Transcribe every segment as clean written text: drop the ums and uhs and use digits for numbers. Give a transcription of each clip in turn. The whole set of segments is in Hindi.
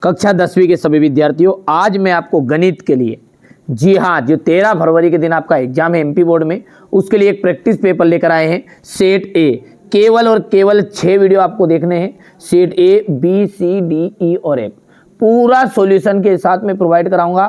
कक्षा 10वीं के सभी विद्यार्थियों, आज मैं आपको गणित के लिए, जी हाँ, जो 13 फरवरी के दिन आपका एग्जाम है एमपी बोर्ड में, उसके लिए एक प्रैक्टिस पेपर लेकर आए हैं। सेट ए, केवल और केवल 6 वीडियो आपको देखने हैं। Set A, B, C, D, E और एफ पूरा सॉल्यूशन के साथ में प्रोवाइड कराऊंगा।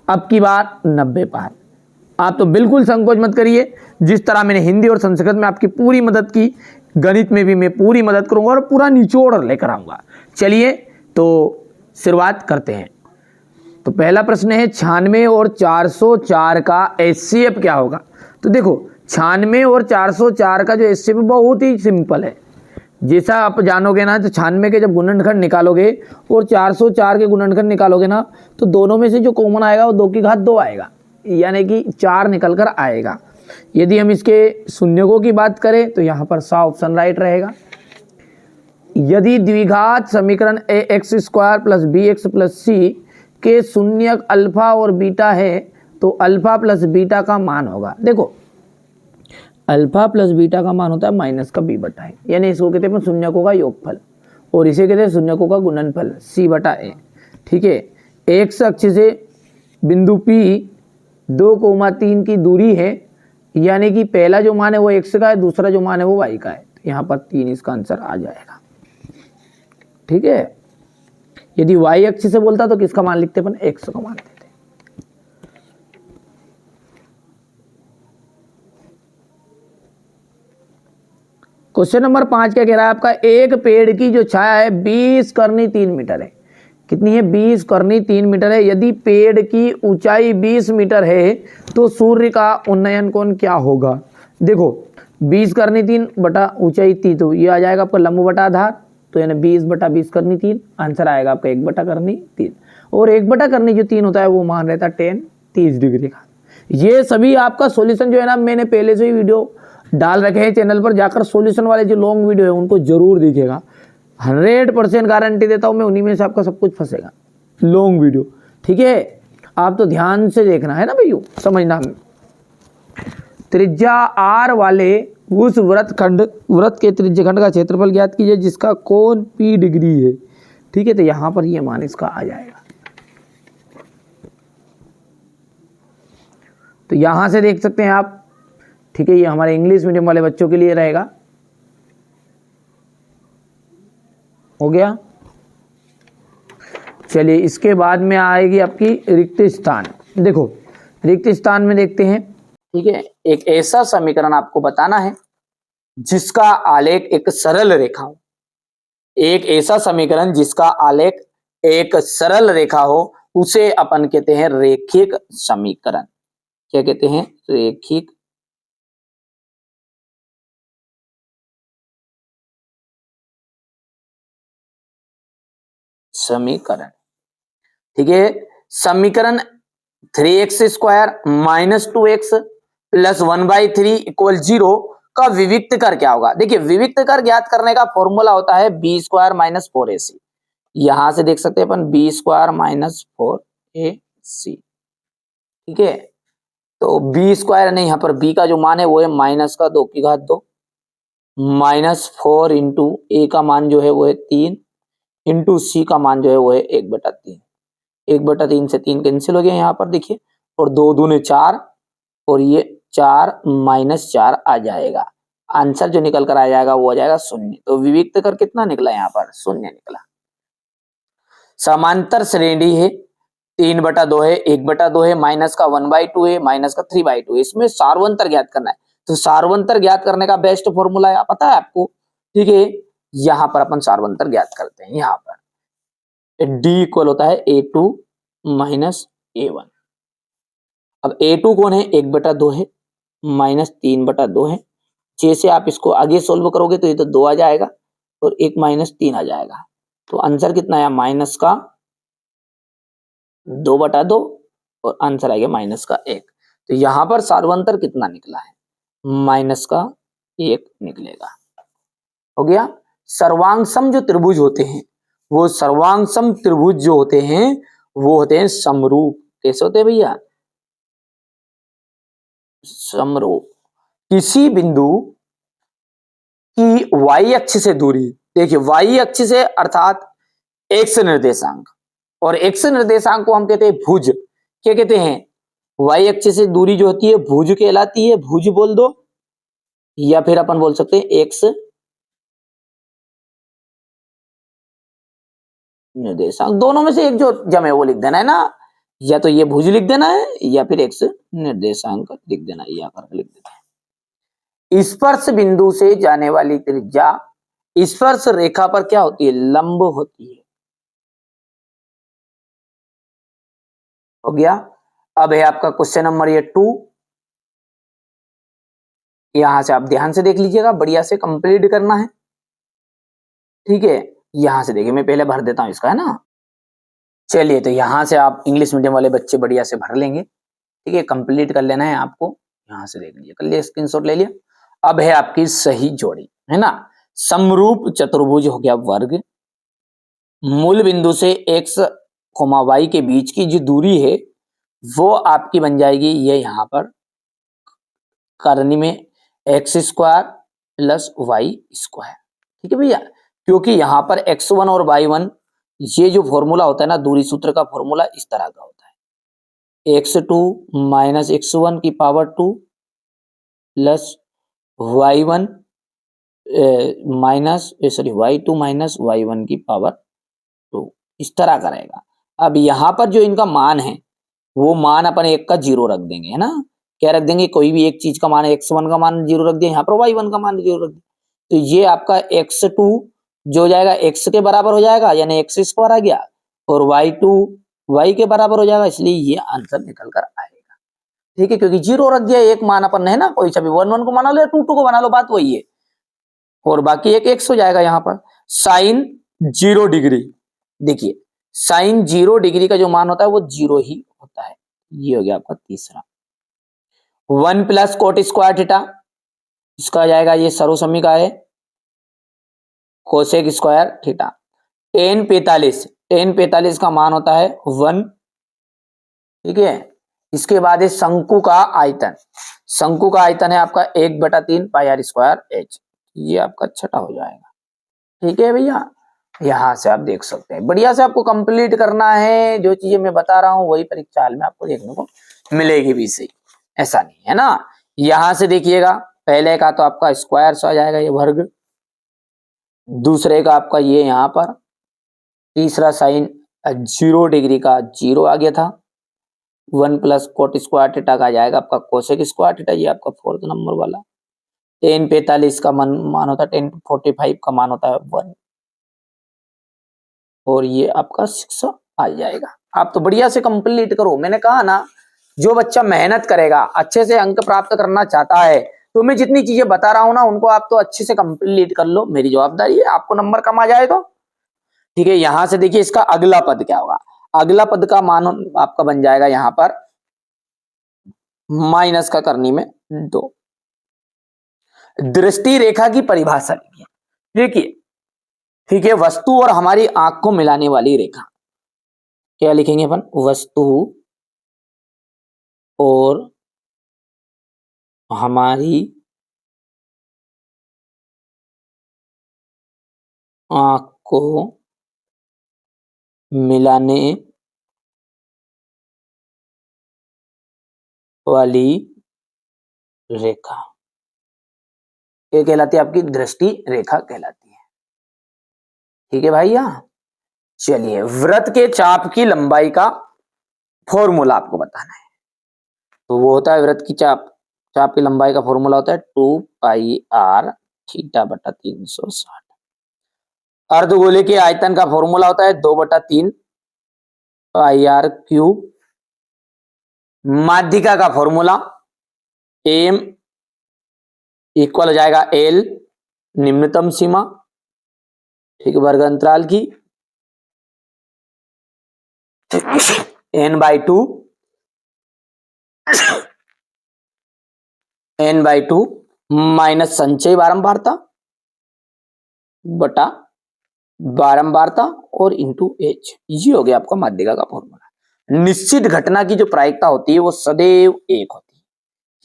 अब की बार 90 पार। आप तो बिल्कुल संकोच मत करिए। जिस तरह मैंने हिंदी और संस्कृत में आपकी पूरी मदद की, गणित में भी मैं पूरी मदद करूंगा और पूरा निचोड़ लेकर आऊंगा। चलिए तो शुरुआत करते हैं। तो पहला प्रश्न है 96 और 404 का एचसीएफ क्या होगा। तो देखो 96 और 404 का जो एचसीएफ बहुत ही सिंपल है। जैसा आप जानोगे ना, तो 96 के जब गुणनखंड निकालोगे और 404 के गुणनखंड निकालोगे ना, तो दोनों में से जो कॉमन आएगा वो 2 की घात 2 आएगा, यानी कि 4 निकल कर आएगा। यदि हम इसके शून्यकों की बात करें तो यहाँ पर सा ऑप्शन राइट रहेगा। यदि द्विघात समीकरण A X square plus B X plus C के शून्यक अल्फा और बीटा है, तो अल्फा प्लस बीटा का मान होगा। देखो अल्फा प्लस बीटा का मान होता है माइनस का बी बटा है, यानी इसको कहते हैं शून्यकों का योगफल, और इसे कहते हैं शून्यकों का गुणनफल सी बटा ए। ठीक है, एक्स अक्ष से बिंदु P 2,3 की दूरी है, यानी कि पहला जो मान है वो एक्स का है, दूसरा जो मान है वो वाई का है। तो यहाँ पर 3 इसका आंसर आ जाएगा। ठीक है, यदि y अक्ष से बोलता तो किसका मान लिखते अपन, x का मान देते। क्वेश्चन नंबर 5 क्या कह रहा है आपका, एक पेड़ की जो छाया है 20 करनी 3 मीटर है। कितनी है, 20 करनी 3 मीटर है। यदि पेड़ की ऊंचाई 20 मीटर है तो सूर्य का उन्नयन कोण क्या होगा। देखो 20 करनी 3 बटा ऊंचाई 3, तो ये आ जाएगा आपका लंब बटा आधार, तो यानी 20 बटा 20 करनी 3, आंसर आएगा आपका 1 बटा करनी 3। और 1 बटा करनी जो 3 होता है वो मान रहता है 10 30 डिग्री का। ये सभी आपका सॉल्यूशन जो है ना, मैंने पहले से ही वीडियो डाल रखे हैं चैनल पर, जाकर सॉल्यूशन वाले जो लॉन्ग वीडियो है उनको जरूर देखिएगा। 100% गारंटी देता हूँ मैं, उन्हीं में से आपका सब कुछ फंसेगा, लॉन्ग वीडियो। ठीक है, आप तो ध्यान से देखना है ना भैया, समझना। त्रिज्या आर वाले उस वृत्त के त्रिज्यखंड का क्षेत्रफल ज्ञात कीजिए जिसका कोण P डिग्री है। ठीक है, तो यहां पर ये मान इसका आ जाएगा। तो यहां से देख सकते हैं आप। ठीक है, ये हमारे इंग्लिश मीडियम वाले बच्चों के लिए रहेगा। हो गया। चलिए इसके बाद में आएगी आपकी रिक्त स्थान। देखो रिक्त स्थान में देखते हैं। ठीक है, एक ऐसा समीकरण आपको बताना है जिसका आलेख एक सरल रेखा हो। एक ऐसा समीकरण जिसका आलेख एक सरल रेखा हो, उसे अपन कहते हैं रेखिक समीकरण। क्या कहते हैं, रेखिक समीकरण। ठीक है, समीकरण 3x square minus 2x plus 1/3 equal 0 का विविक्त कर क्या होगा। देखिए विविक्त कर ज्ञात करने का फॉर्मूला होता है बी स्क्वायर माइनस 4ac। यहां से देख सकते हैं अपन बी स्क्वायर माइनस 4ac। ठीक है, तो बी स्क्वायर नहीं, यहाँ पर बी का जो मान है वो है माइनस का 2 की घात 2 माइनस 4 इंटू ए का मान जो है वो है 3 इंटू सी का मान जो है वो है 1/3। 1/3 से 3 कैंसिल हो गया यहाँ पर देखिए, और 2 दूने 4 और ये 4 माइनस 4 आ जाएगा। आंसर जो निकल कर आ जाएगा वो आ जाएगा 0। तो विविक्त कर कितना निकला, यहाँ पर 0 निकला। समांतर श्रेणी है 3/2 है, 1/2 है, माइनस का 1/2 है, माइनस का 3/2 है। इसमें सार्वंतर ज्ञात करना है। तो सार्वंतर ज्ञात करने का बेस्ट फॉर्मूला है, पता है आपको। ठीक है, यहाँ पर अपन सार्वंतर ज्ञात करते हैं। यहाँ पर D इक्वल होता है A2 माइनस A1। अब A2 कौन है, 1/2 है, माइनस 3/2 है। जैसे आप इसको आगे सोल्व करोगे तो ये तो 2 आ जाएगा और 1 माइनस 3 आ जाएगा। तो आंसर कितना आया, माइनस का 2/2 और आंसर आ गया माइनस का 1। तो यहां पर सार्वंतर कितना निकला है, माइनस का 1 निकलेगा। हो गया। सर्वांगसम जो त्रिभुज होते हैं, वो सर्वांगसम त्रिभुज जो होते हैं वो होते हैं समरूप। कैसे होते हैं भैया, समरूप। किसी बिंदु की y अक्ष से दूरी, देखिए y अक्ष से अर्थात x निर्देशांक, और एक्स निर्देशांक को हम कहते हैं भुज। क्या कहते हैं? वाई अक्ष से दूरी जो होती है भुज कहलाती है, भुज बोल दो, या फिर अपन बोल सकते हैं एक्स निर्देशांक, दोनों में से एक जो जमे वो लिख देना है ना, या तो ये भुज लिख देना है या फिर एक्स निर्देशांक लिख देना है, या करके लिख देना है। स्पर्श बिंदु से जाने वाली त्रिज्या स्पर्श रेखा पर क्या होती है? लंब होती है। हो गया। अब है आपका क्वेश्चन नंबर ये 2, यहां से आप ध्यान से देख लीजिएगा, बढ़िया से कंप्लीट करना है, ठीक है। यहां से देखिए, मैं पहले भर देता हूं इसका, है ना। चलिए, तो यहां से आप इंग्लिश मीडियम वाले बच्चे बढ़िया से भर लेंगे, ठीक है। कंप्लीट कर लेना है आपको, यहां से देख लीजिए, कर लिया, स्क्रीनशॉट ले लिया। अब है आपकी सही जोड़ी, है ना। समरूप चतुर्भुज हो गया वर्ग, मूल बिंदु से x, y के बीच की जो दूरी है वो आपकी बन जाएगी ये यहाँ पर करनी में X square plus Y square, ठीक है भैया। क्योंकि यहाँ पर x1 और y1 ये जो फॉर्मूला होता है ना, दूरी सूत्र का फॉर्मूला इस तरह का होता है, x2 माइनस x1 की power 2 plus y1 minus y2 minus y1 की पावर 2, इस तरह का रहेगा। अब यहाँ पर जो इनका मान है वो मान अपन एक का 0 रख देंगे, है ना। क्या रख देंगे? कोई भी एक चीज का मान है, x1 का मान 0 रख दिया, यहाँ पर y1 का मान 0 रख दिया, तो ये आपका x2 जो हो जाएगा x के बराबर हो जाएगा, यानी x स्क्वायर आ गया, और y2 y के बराबर हो जाएगा, इसलिए ये आंसर निकल कर आएगा, ठीक है। क्योंकि 0 रख दिया, एक मान अपन है ना, कोई सा भी 1 1 को बना लो या 2 2 को बना लो, बात वही है, और बाकी एक x हो जाएगा। यहाँ पर साइन 0 डिग्री, देखिए साइन 0 डिग्री का जो मान होता है वो 0 ही होता है, ये हो गया आपका तीसरा। 1 प्लस कोट स्क्वायर थीटा, इसका आ जाएगा, ये सर्वसम्मी का है, कोसेक स्क्वायर थीटा। टेन 45 का मान होता है 1, ठीक है। इसके बाद है शंकु का आयतन, शंकु का आयतन है आपका 1/3 पाई आर स्क्वायर एच, ये आपका छठा हो जाएगा, ठीक है भैया। यहां से आप देख सकते हैं, बढ़िया से आपको कंप्लीट करना है, जो चीजें मैं बता रहा हूं वही परीक्षा हाल में आपको देखने को मिलेगी भी, सही ऐसा नहीं है ना। यहां से देखिएगा, पहले का तो आपका स्क्वायर आ जाएगा ये वर्ग, दूसरे का आपका ये यहाँ पर, तीसरा साइन 0 डिग्री का 0 आ गया था, 1 प्लस कोट स्क्वायर थीटा का आ जाएगा आपका कोसेक स्क्वायर थीटा, ये आपका 4th नंबर वाला। टेन 45 का मान होता है, टेन 45 का मान होता है 1, और ये आपका 6 आ जाएगा। आप तो बढ़िया से कंप्लीट करो, मैंने कहा ना, जो बच्चा मेहनत करेगा, अच्छे से अंक प्राप्त करना चाहता है, तो मैं जितनी चीजें बता रहा हूं ना उनको आप तो अच्छे से कंप्लीट कर लो, मेरी जवाबदारी है, आपको नंबर कम आ जाए तो, ठीक है। यहां से देखिए इसका अगला पद क्या होगा, अगला पद का मान आपका बन जाएगा यहां पर माइनस का करनी में 2। दृष्टि रेखा की परिभाषा लिखिए, देखिए, ठीक है, वस्तु और हमारी आंख को मिलाने वाली रेखा, क्या लिखेंगे अपन? वस्तु और हमारी आंख को मिलाने वाली रेखा, ये कहलाती है आपकी दृष्टि रेखा कहलाती है, ठीक है भैया। चलिए, वृत्त के चाप की लंबाई का फॉर्मूला आपको बताना है, तो वो होता है वृत्त की चाप की लंबाई का फॉर्मूला होता है 2 पाई आर थीटा बटा 360। अर्धगोले के आयतन का फॉर्मूला होता है 2/3 पाई आर क्यूब। माध्यिका का फॉर्मूला एम इक्वल हो जाएगा एल निम्नतम सीमा, ठीक है, वर्ग अंतराल की, n/2 माइनस संचय बारंबारता बटा बारंबारता और इंटू एच, ये हो गया आपका माध्यिका का फॉर्मूला। निश्चित घटना की जो प्रायिकता होती है वो सदैव 1 होती है,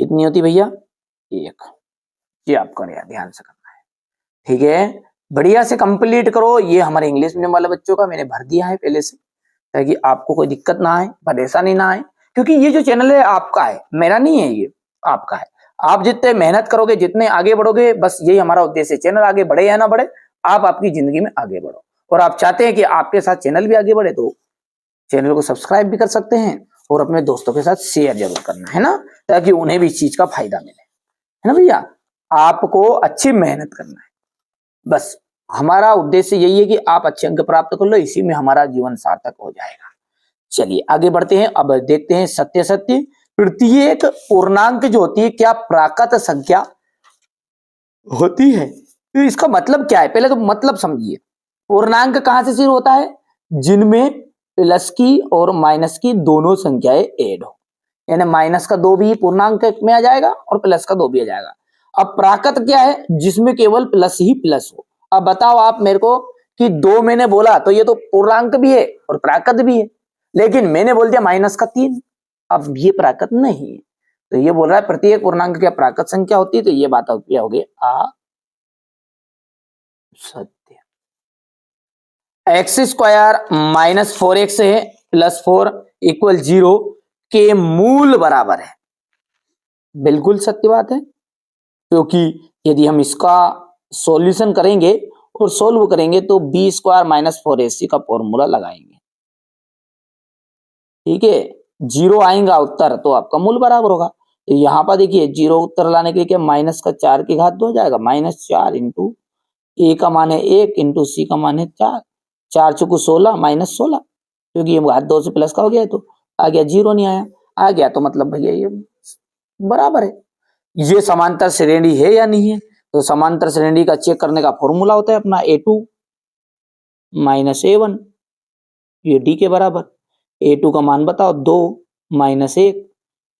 कितनी होती भैया? 1, ये आपका ध्यान से करना है, ठीक है। बढ़िया से कंप्लीट करो, ये हमारे इंग्लिश मीडियम वाले बच्चों का मैंने भर दिया है पहले से, ताकि आपको कोई दिक्कत ना आए, परेशानी ना आए, क्योंकि ये जो चैनल है आपका है, मेरा नहीं है, ये आपका है। आप जितने मेहनत करोगे, जितने आगे बढ़ोगे, बस यही हमारा उद्देश्य है। चैनल आगे बढ़े या ना बढ़े, आप आपकी जिंदगी में आगे बढ़ो। और आप चाहते हैं कि आपके साथ चैनल भी आगे बढ़े, तो चैनल को सब्सक्राइब भी कर सकते हैं और अपने दोस्तों के साथ शेयर जरूर करना है ना, ताकि उन्हें भी इस चीज का फायदा मिले, है ना भैया। आपको अच्छी मेहनत करना है, बस हमारा उद्देश्य यही है कि आप अच्छे अंक प्राप्त कर लो, इसी में हमारा जीवन सार्थक हो जाएगा। चलिए आगे बढ़ते हैं। अब देखते हैं सत्य सत्य। प्रत्येक पूर्णांक जो होती है क्या प्राकृत संख्या होती है? तो इसका मतलब क्या है, पहले तो मतलब समझिए। पूर्णांक कहां से शुरू होता है? जिनमें प्लस की और माइनस की दोनों संख्याएं ऐड हो, यानी माइनस का 2 भी पूर्णांक में आ जाएगा और प्लस का 2 भी आ जाएगा। अब प्राकृत क्या है? जिसमें केवल प्लस ही प्लस हो। अब बताओ आप मेरे को कि 2 मैंने बोला तो ये तो पूर्णांक भी है और प्राकृत भी है, लेकिन मैंने बोल दिया माइनस का 3, अब ये प्राकृत नहीं है। तो ये बोल रहा है प्रत्येक पूर्णांक क्या प्राकृत संख्या होती है, तो ये बात क्या होगी? सत्य। एक्स स्क्वायर माइनस 4x है प्लस 4 इक्वल 0 के मूल बराबर है। बिल्कुल सत्य बात है, क्योंकि यदि हम इसका सॉल्यूशन करेंगे और सोल्व करेंगे तो बी स्क्वायर माइनस 4ac का फॉर्मूला लगाएंगे, ठीक है। 0 आएगा उत्तर तो आपका मूल बराबर होगा। तो यहां पर देखिए 0 उत्तर लाने के लिए क्या माइनस का 4 की घात 2 हो जाएगा, -4 इंटू ए का मान है 1 इंटू सी का मान है 4, 4 चुकू 16 -16, क्योंकि ये घात 2 से प्लस का हो गया है, तो आ गया 0 नहीं आया, आ गया तो मतलब भैया ये बराबर है। ये समांतर श्रेणी है या नहीं है? तो समांतर श्रेणी का चेक करने का फॉर्मूला होता है अपना a2 माइनस a1, ये d के बराबर। a2 का मान बताओ 2 माइनस 1,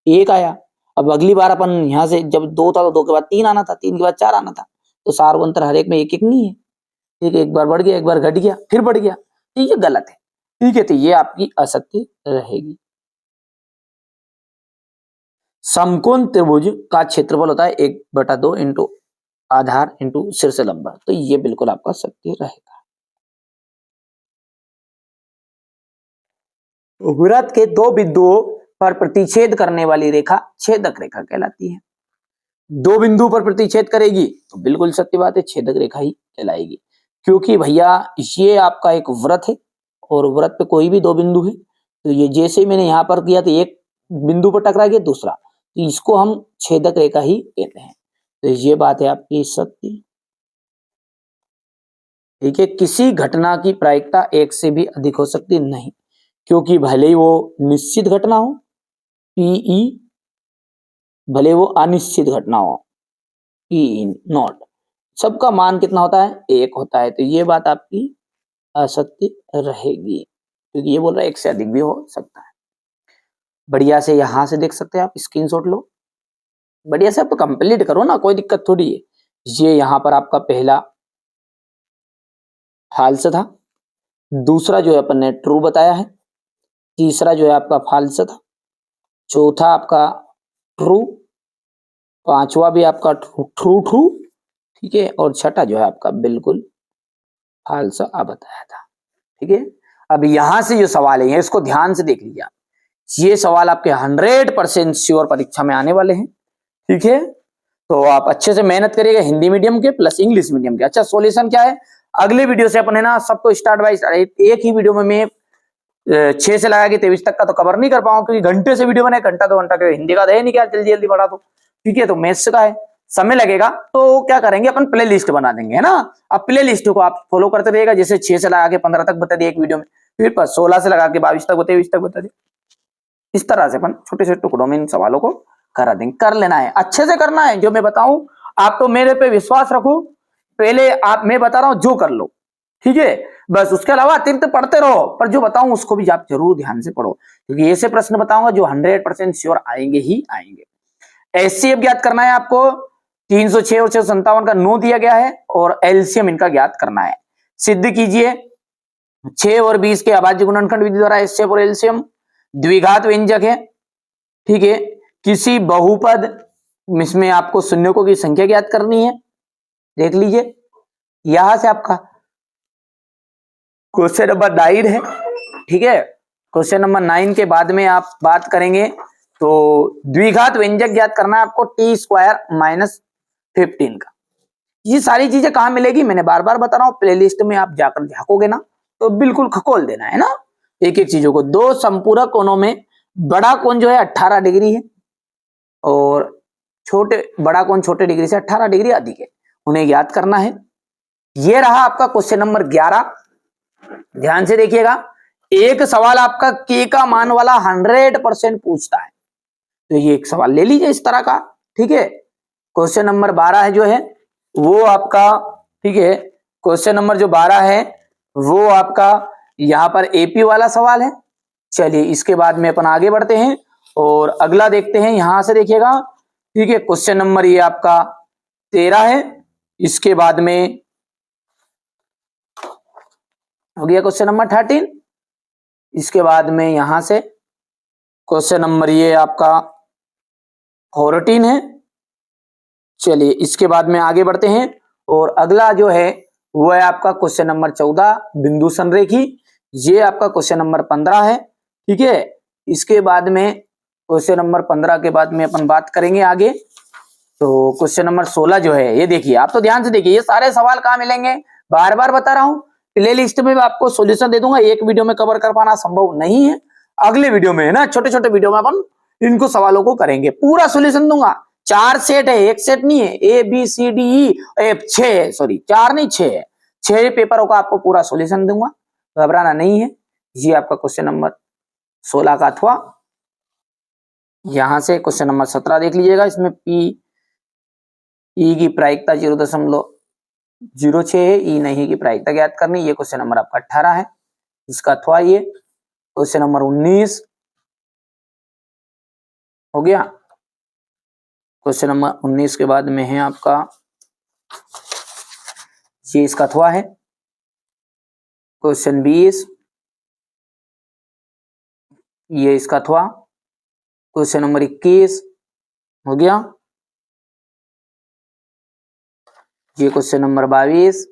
1 आया। अब अगली बार अपन यहां से जब 2 था तो 2 के बाद 3 आना था, 3 के बाद 4 आना था, तो सार्वंतर हर एक में 1 1 नहीं है, ठीक है। एक बार बढ़ गया, एक बार घट गया, फिर बढ़ गया, तो ये गलत है, ठीक है। तो ये आपकी असत्य रहेगी। समकोण त्रिभुज का क्षेत्रफल होता है 1/2 इंटू आधार इंटू शीर्ष लंबा, तो ये बिल्कुल आपका सत्य रहेगा। वृत्त के 2 बिंदुओं पर प्रतिच्छेद करने वाली रेखा छेदक रेखा कहलाती है। 2 बिंदु पर प्रतिच्छेद करेगी तो बिल्कुल सत्य बात है, छेदक रेखा ही कहलाएगी, क्योंकि भैया ये आपका एक वृत्त है और वृत्त पे कोई भी 2 बिंदु है, तो ये जैसे मैंने यहां पर किया तो एक बिंदु पर टकरा गया दूसरा, तो इसको हम छेदक रेखा ही कहते हैं। तो ये बात है आपकी सत्य, ठीक है। किसी घटना की प्रायिकता 1 से भी अधिक हो सकती नहीं, क्योंकि भले ही वो निश्चित घटना हो पीई, भले वो अनिश्चित घटना हो पीई नॉट, सबका मान कितना होता है? 1 होता है। तो ये बात आपकी असत्य रहेगी, क्योंकि ये बोल रहा है 1 से अधिक भी हो सकता है। बढ़िया से यहां से देख सकते हैं आप, स्क्रीनशॉट लो, बढ़िया से आप कंप्लीट करो ना, कोई दिक्कत थोड़ी है। ये यहां पर आपका पहला फाल्स था, दूसरा जो है अपन ने ट्रू बताया है, तीसरा जो है आपका फाल्स था, चौथा आपका ट्रू, पांचवा भी आपका ट्रू ट्रू, ठीक है, और छठा जो है आपका बिल्कुल फाल्स बताया था, ठीक है। अब यहां से जो सवाल है इसको ध्यान से देख लीजिए आप, ये सवाल आपके 100% श्योर परीक्षा में आने वाले हैं, ठीक है। तो आप अच्छे से मेहनत करिएगा, हिंदी मीडियम के प्लस इंग्लिश मीडियम के। अच्छा सॉल्यूशन क्या है, अगले वीडियो से अपन है ना सबको स्टार्ट बाय एक ही वीडियो में मैं 6 से लगा के 23 तक का तो कवर नहीं कर पाऊंगा, क्योंकि घंटे से वीडियो बने, घंटा 2 घंटा के हिंदी का तो है नहीं क्या जल्दी जल्दी बढ़ा दो, ठीक है। तो मैथ्स का है, समय लगेगा, तो क्या करेंगे अपन प्ले लिस्ट बना देंगे, है ना। अब प्ले लिस्ट को आप फॉलो करते रहिएगा, जैसे 6 से लगा के 15 तक बता दिए एक वीडियो में, फिर 16 से लगा के 22 तक बता 20 तक बता दिए, इस तरह से अपन छोटे छोटे टुकड़ों में इन सवालों को करा देंगे। कर लेना है, अच्छे से करना है, जो मैं बताऊं आप तो मेरे पे विश्वास रखो, पहले आप मैं बता रहा हूं जो कर लो, ठीक है। बस उसके अलावा अतिरिक्त पढ़ते रहो, पर जो बताऊं उसको भी आप जरूर ध्यान से पढ़ो, क्योंकि ऐसे प्रश्न बताऊंगा जो 100% श्योर आएंगे ही आएंगे। एचसीएफ ज्ञात करना है आपको, 306 और 657 का 9 दिया गया है, और एलसीएम इनका ज्ञात करना है। सिद्ध कीजिए 6 और 20 के अभाज्य गुणनखंड विधि द्वारा एचसीएफ और एलसीएम द्विघात व्यंजक है, ठीक है। किसी बहुपद इसमें आपको शून्यकों की संख्या ज्ञात करनी है, देख लीजिए यहां से आपका क्वेश्चन नंबर 9 है, ठीक है। क्वेश्चन नंबर 9 के बाद में आप बात करेंगे तो द्विघात व्यंजक ज्ञात करना है आपको t² - 15 का। ये सारी चीजें कहाँ मिलेगी, मैंने बार बार बता रहा हूँ, प्लेलिस्ट में आप जाकर झांकोगे ना तो बिल्कुल खकोल देना है ना एक एक चीजों को। दो संपूरक कोणों में बड़ा कोण जो है 18 डिग्री है और बड़ा कोण छोटे डिग्री से 18 डिग्री अधिक है, उन्हें ज्ञात करना है। ये रहा आपका क्वेश्चन नंबर 11। ध्यान से देखिएगा, एक सवाल आपका के का मान वाला 100% पूछता है, तो ये एक सवाल ले लीजिए इस तरह का, ठीक है। क्वेश्चन नंबर 12 है जो है वो आपका, ठीक है, क्वेश्चन नंबर जो 12 है वो आपका यहां पर एपी वाला सवाल है। चलिए इसके बाद में अपन आगे बढ़ते हैं और अगला देखते हैं। यहां से देखिएगा, ठीक है, क्वेश्चन नंबर ये आपका 13 है। इसके बाद में हो गया क्वेश्चन नंबर 13। इसके बाद में यहां से क्वेश्चन नंबर ये आपका 14 है। चलिए इसके बाद में आगे बढ़ते हैं और अगला जो है वो है आपका क्वेश्चन नंबर 14 बिंदु संरेखी। ये आपका क्वेश्चन नंबर 15 है, ठीक है। इसके बाद में क्वेश्चन नंबर 15 के बाद में अपन बात करेंगे आगे। तो क्वेश्चन नंबर 16 जो है ये देखिए, आप तो ध्यान से देखिए, ये सारे सवाल कहाँ मिलेंगे, बार बार बता रहा हूँ, प्ले लिस्ट में आपको सॉल्यूशन दे दूंगा। एक वीडियो में कवर कर पाना संभव नहीं है, अगले वीडियो में है ना, छोटे छोटे वीडियो में अपन इनको सवालों को करेंगे, पूरा सॉल्यूशन दूंगा। 4 सेट है, एक सेट नहीं है, A B C D E, 6 sorry 4 नहीं 6 है, 6 पेपरों का आपको पूरा सॉल्यूशन दूंगा, घबराना नहीं है। ये आपका क्वेश्चन नंबर 16 का अथवा यहां से क्वेश्चन नंबर 17 देख लीजिएगा। इसमें ई की प्रायिकता 0.06 है, ई नहीं की प्रायिकता ज्ञात करनी। ये क्वेश्चन नंबर आपका 18 है, इसका अथवा ये क्वेश्चन नंबर 19 हो गया। क्वेश्चन नंबर 19 के बाद में है आपका ये इसका अथवा है क्वेश्चन 20, ये इसका अथवा क्वेश्चन नंबर 21 हो गया। ये क्वेश्चन नंबर 22,